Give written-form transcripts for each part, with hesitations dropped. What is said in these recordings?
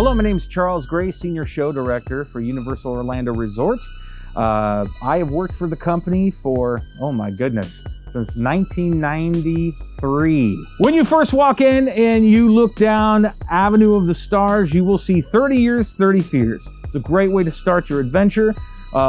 Hello, my name is Charles Gray, Senior Show Director for Universal Orlando Resort. I have worked for the company for, oh my goodness, since 1993. When you first walk in and you look down Avenue of the Stars, you will see 30 Years, 30 Fears. It's a great way to start your adventure.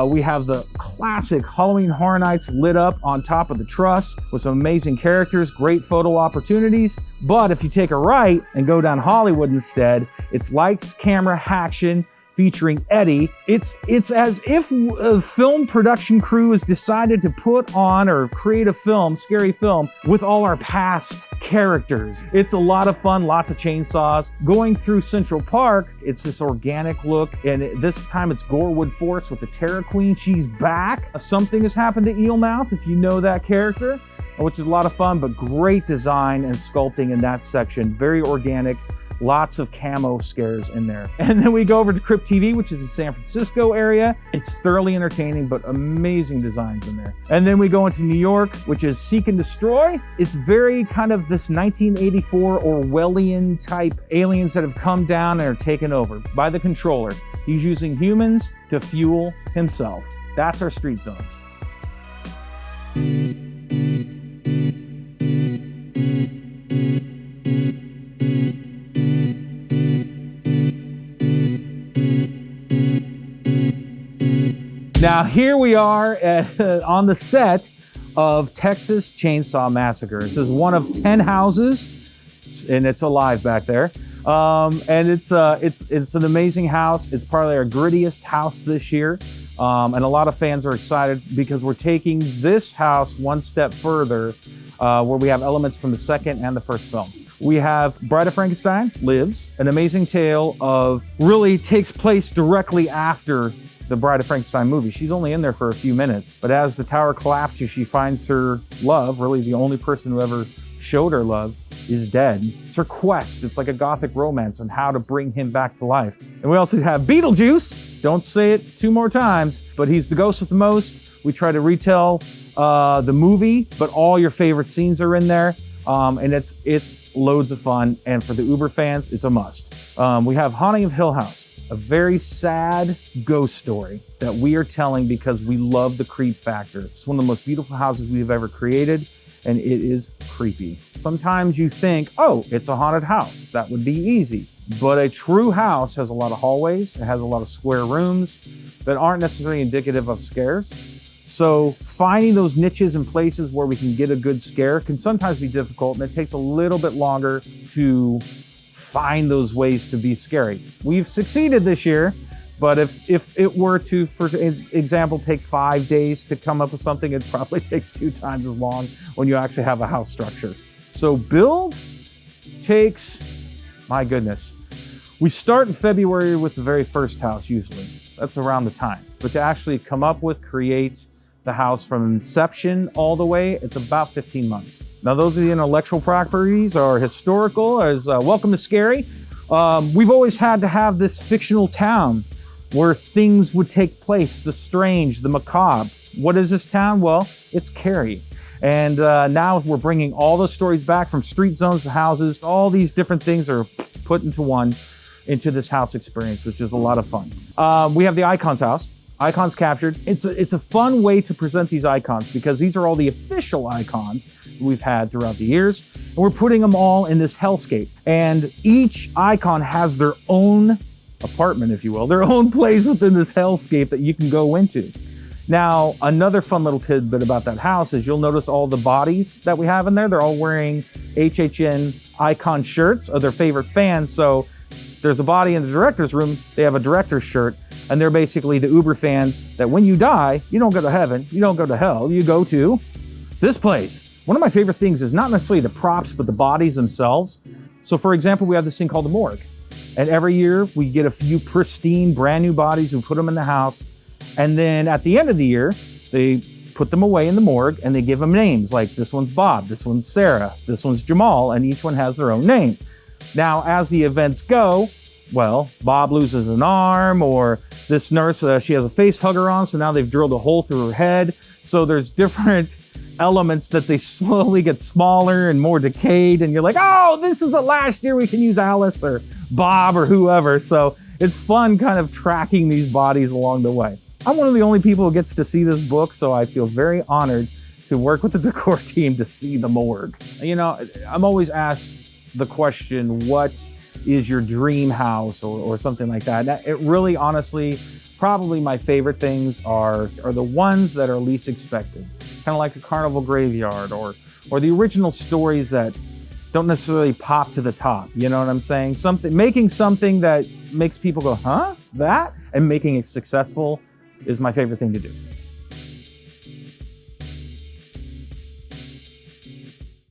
We have the classic Halloween Horror Nights lit up on top of the truss with some amazing characters, great photo opportunities. But if you take a right and go down Hollywood instead, it's lights, camera, action, featuring Eddie. It's as if a film production crew has decided to put on or create a film, scary film, with all our past characters. It's a lot of fun, lots of chainsaws. Going through Central Park, it's this organic look, and this time it's Gorewood Forest with the Terror Queen. She's back. Something has happened to Eelmouth, if you know that character, which is a lot of fun, but great design and sculpting in that section. Very organic. Lots of camo scares in there. And then we go over to Crypt TV, which is the San Francisco area. It's thoroughly entertaining, but amazing designs in there. And then we go into New York, which is Seek and Destroy. It's very kind of this 1984 Orwellian type aliens that have come down and are taken over by the controller. He's using humans to fuel himself. That's our street zones. Now here we are on the set of Texas Chainsaw Massacre. This is one of 10 houses, and it's alive back there. And it's an amazing house. It's probably our grittiest house this year. And a lot of fans are excited because we're taking this house one step further, where we have elements from the second and the first film. We have Bride of Frankenstein Lives, an amazing tale of really takes place directly after the Bride of Frankenstein movie. She's only in there for a few minutes, but as the tower collapses, she finds her love, really the only person who ever showed her love, is dead. It's her quest. It's like a gothic romance on how to bring him back to life. And we also have Beetlejuice. Don't say it 2 more times, but he's the ghost with the most. We try to retell the movie, but all your favorite scenes are in there. And it's loads of fun. And for the Uber fans, it's a must. We have Haunting of Hill House, a very sad ghost story that we are telling because we love the creep factor. It's one of the most beautiful houses we've ever created, and it is creepy. Sometimes you think, oh, it's a haunted house. That would be easy. But a true house has a lot of hallways. It has a lot of square rooms that aren't necessarily indicative of scares. So finding those niches and places where we can get a good scare can sometimes be difficult, and it takes a little bit longer to find those ways to be scary. We've succeeded this year, but if it were to, for example, take 5 days to come up with something, it probably takes 2 times as long when you actually have a house structure. So build takes, my goodness. We start in February with the very first house usually. That's around the time. But to actually come up with, create the house from inception all the way, it's about 15 months. Now, those of the intellectual properties are historical, as Welcome to Scary. We've always had to have this fictional town where things would take place, the strange, the macabre. What is this town? Well, it's Cary. And now we're bringing all those stories back from street zones to houses. All these different things are put into this house experience, which is a lot of fun. We have the Icons house. Icons captured. It's a fun way to present these icons because these are all the official icons we've had throughout the years. And we're putting them all in this hellscape. And each icon has their own apartment, if you will, their own place within this hellscape that you can go into. Now, another fun little tidbit about that house is you'll notice all the bodies that we have in there. They're all wearing HHN icon shirts of their favorite fans. So if there's a body in the director's room, they have a director's shirt. And they're basically the Uber fans that when you die, you don't go to heaven, you don't go to hell, you go to this place. One of my favorite things is not necessarily the props, but the bodies themselves. So for example, we have this thing called the morgue. And every year we get a few pristine, brand new bodies, we put them in the house. And then at the end of the year, they put them away in the morgue and they give them names like this one's Bob, this one's Sarah, this one's Jamal, and each one has their own name. Now, as the events go, well, Bob loses an arm, or this nurse, she has a face hugger on, so now they've drilled a hole through her head. So there's different elements that they slowly get smaller and more decayed, and you're like, oh, this is the last year we can use Alice or Bob or whoever. So it's fun kind of tracking these bodies along the way. I'm one of the only people who gets to see this book, so I feel very honored to work with the decor team to see the morgue. You know, I'm always asked the question, what is your dream house or something like that. It really, honestly, probably my favorite things are the ones that are least expected. Kind of like the carnival graveyard or the original stories that don't necessarily pop to the top. You know what I'm saying? Making something that makes people go, huh? That? And making it successful is my favorite thing to do.